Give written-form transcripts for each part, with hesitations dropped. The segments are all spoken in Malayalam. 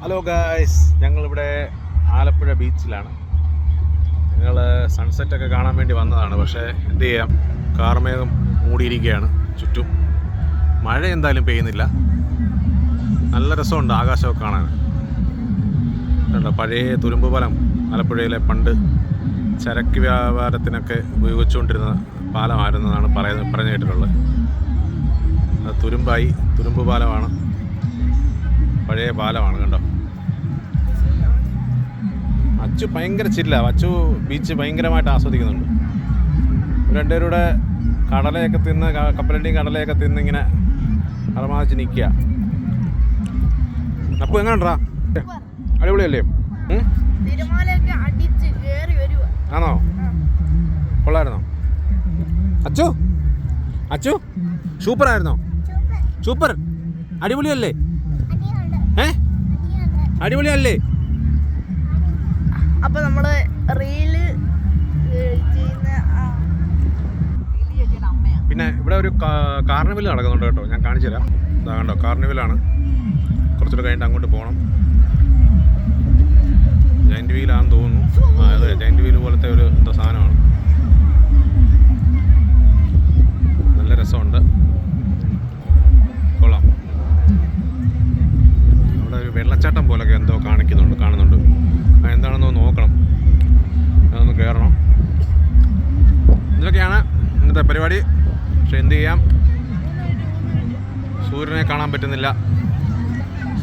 ഹലോ ഗായ്സ്, ഞങ്ങളിവിടെ ആലപ്പുഴ ബീച്ചിലാണ്. ഞങ്ങൾ സൺസെറ്റൊക്കെ കാണാൻ വേണ്ടി വന്നതാണ്. പക്ഷേ എന്ത് ചെയ്യാം, കാർമേഘം മൂടിയിരിക്കുകയാണ് ചുറ്റും. മഴ എന്തായാലും പെയ്യുന്നില്ല. നല്ല രസമുണ്ട് ആകാശമൊക്കെ കാണാൻ. കണ്ടോ, പഴയ തുരുമ്പ് പാലം, ആലപ്പുഴയിലെ പണ്ട് ചരക്ക് വ്യാപാരത്തിനൊക്കെ ഉപയോഗിച്ചുകൊണ്ടിരുന്ന പാലമായിരുന്നതാണ് പറഞ്ഞു കേട്ടിട്ടുള്ളത്. അത് തുരുമ്പ് പാലമാണ്, പഴയ പാലമാണ്. കണ്ടോ, അച്ചു ഭയങ്കര ചില്ല. അച്ചു ബീച്ച് ഭയങ്കരമായിട്ട് ആസ്വദിക്കുന്നുണ്ട്. രണ്ടുപേരുടെ കടലയൊക്കെ തിന്ന്, കപ്പലണ്ടിയും കടലയൊക്കെ തിന്ന് ഇങ്ങനെ അറമാച്ച് നിൽക്കുക. അപ്പോൾ എങ്ങനെയുണ്ടാ? അടിപൊളിയല്ലേ? ആണോ? കൊള്ളായിരുന്നോ? അച്ചു അച്ചു സൂപ്പറായിരുന്നോ? സൂപ്പർ, അടിപൊളിയല്ലേ? അടിപൊളിയല്ലേ? അപ്പൊ നമ്മള് റീല് ചെയ്യുന്ന പിന്നെ ഇവിടെ ഒരു കാർണിവൽ നടക്കുന്നുണ്ട് കേട്ടോ. ഞാൻ കാണിച്ചു തരാം. ഇതാ കണ്ടോ, കാർണിവലാണ്. കുറച്ചുകൂടെ കഴിഞ്ഞിട്ട് അങ്ങോട്ട് പോകണം. ജയന്റ് വീലാണെന്ന് തോന്നുന്നു. അതെ, ജയന്റ് വീല് പോലത്തെ ഒരു എന്തോ സാധനമാണ്. നല്ല രസമുണ്ട്, കൊള്ളാം. അവിടെ ഒരു വെള്ളച്ചാട്ടം പോലൊക്കെ എന്തോ കാണുന്നുണ്ട്. എന്താണെന്ന് നോക്കണം, അതൊന്ന് കയറണം. ഇതൊക്കെയാണ് ഇന്നത്തെ പരിപാടി. പക്ഷെ എന്ത് ചെയ്യാം, സൂര്യനെ കാണാൻ പറ്റുന്നില്ല.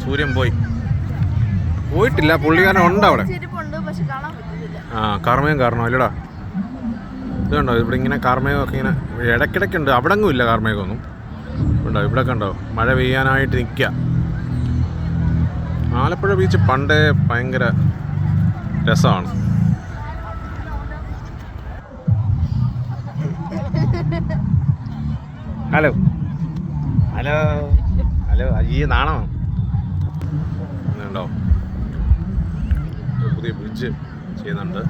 സൂര്യൻ പോയിട്ടില്ല, പുള്ളിക്കാരൻ ഉണ്ട് അവിടെ. കാർമേഘം കാരണം അല്ലടാ. ഇതുണ്ടോ, ഇവിടെ ഇങ്ങനെ കാർമേഘമൊക്കെ ഇങ്ങനെ ഇടയ്ക്കിടയ്ക്കുണ്ട്. അവിടെ ഒന്നും ഇല്ല കാർമേഘമൊന്നും. ഉണ്ടോ, ഇവിടെ കണ്ടോ, മഴ പെയ്യാനായിട്ട് നിൽക്കുക. ആലപ്പുഴ ബീച്ച് പണ്ടേ ഭയങ്കര രസമാണ്. ഹലോ ഹലോ ഹലോ ഈ നാണോ ഉണ്ടോ? പുതിയ ബ്രിഡ്ജ് ചെയ്യുന്നുണ്ട്.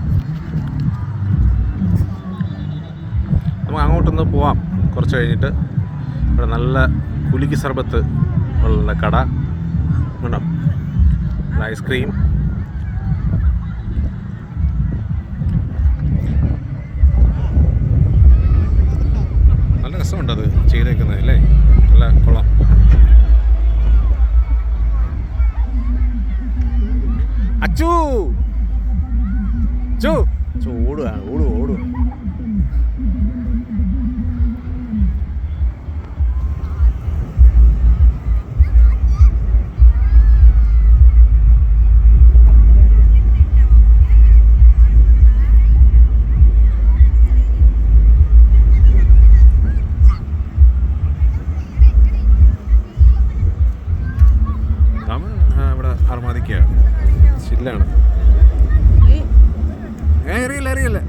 നമുക്ക് അങ്ങോട്ടൊന്ന് പോവാം കുറച്ച് കഴിഞ്ഞിട്ട്. ഇവിടെ നല്ല കുലുക്കി സർബത്ത് ഉള്ള കട ഉണ്ടോ, ഐസ്ക്രീം. നല്ല രസമുണ്ട് അത് ചെയ്തേക്കുന്നത് അല്ലേ, നല്ല കൊള്ളാം. അച്ചു ഓടുക. ഇവിടെ അർമാദിക്കുക ചില്ലാണ്. അറിയില്ല.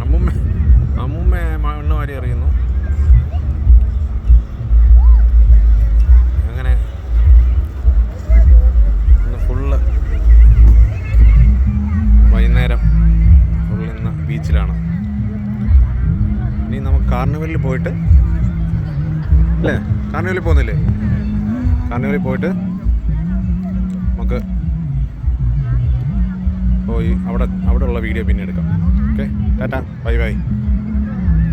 അമ്മൂമ്മ മണ്ണ് വാരി അറിയുന്നു. അങ്ങനെ ഇന്ന് ഫുള്ള് വൈകുന്നേരം ഫുള്ളിന്ന് ബീച്ചിലാണ്. ഇനി നമുക്ക് കാർണിവലിൽ പോയിട്ട് അല്ലേ, കാർണിവലിൽ പോകുന്നില്ലേ? കാർണിവലിൽ പോയിട്ട് നമുക്ക് പോയി അവിടെ ഉള്ള വീഡിയോ പിന്നെ എടുക്കാം. Okay, tata, by.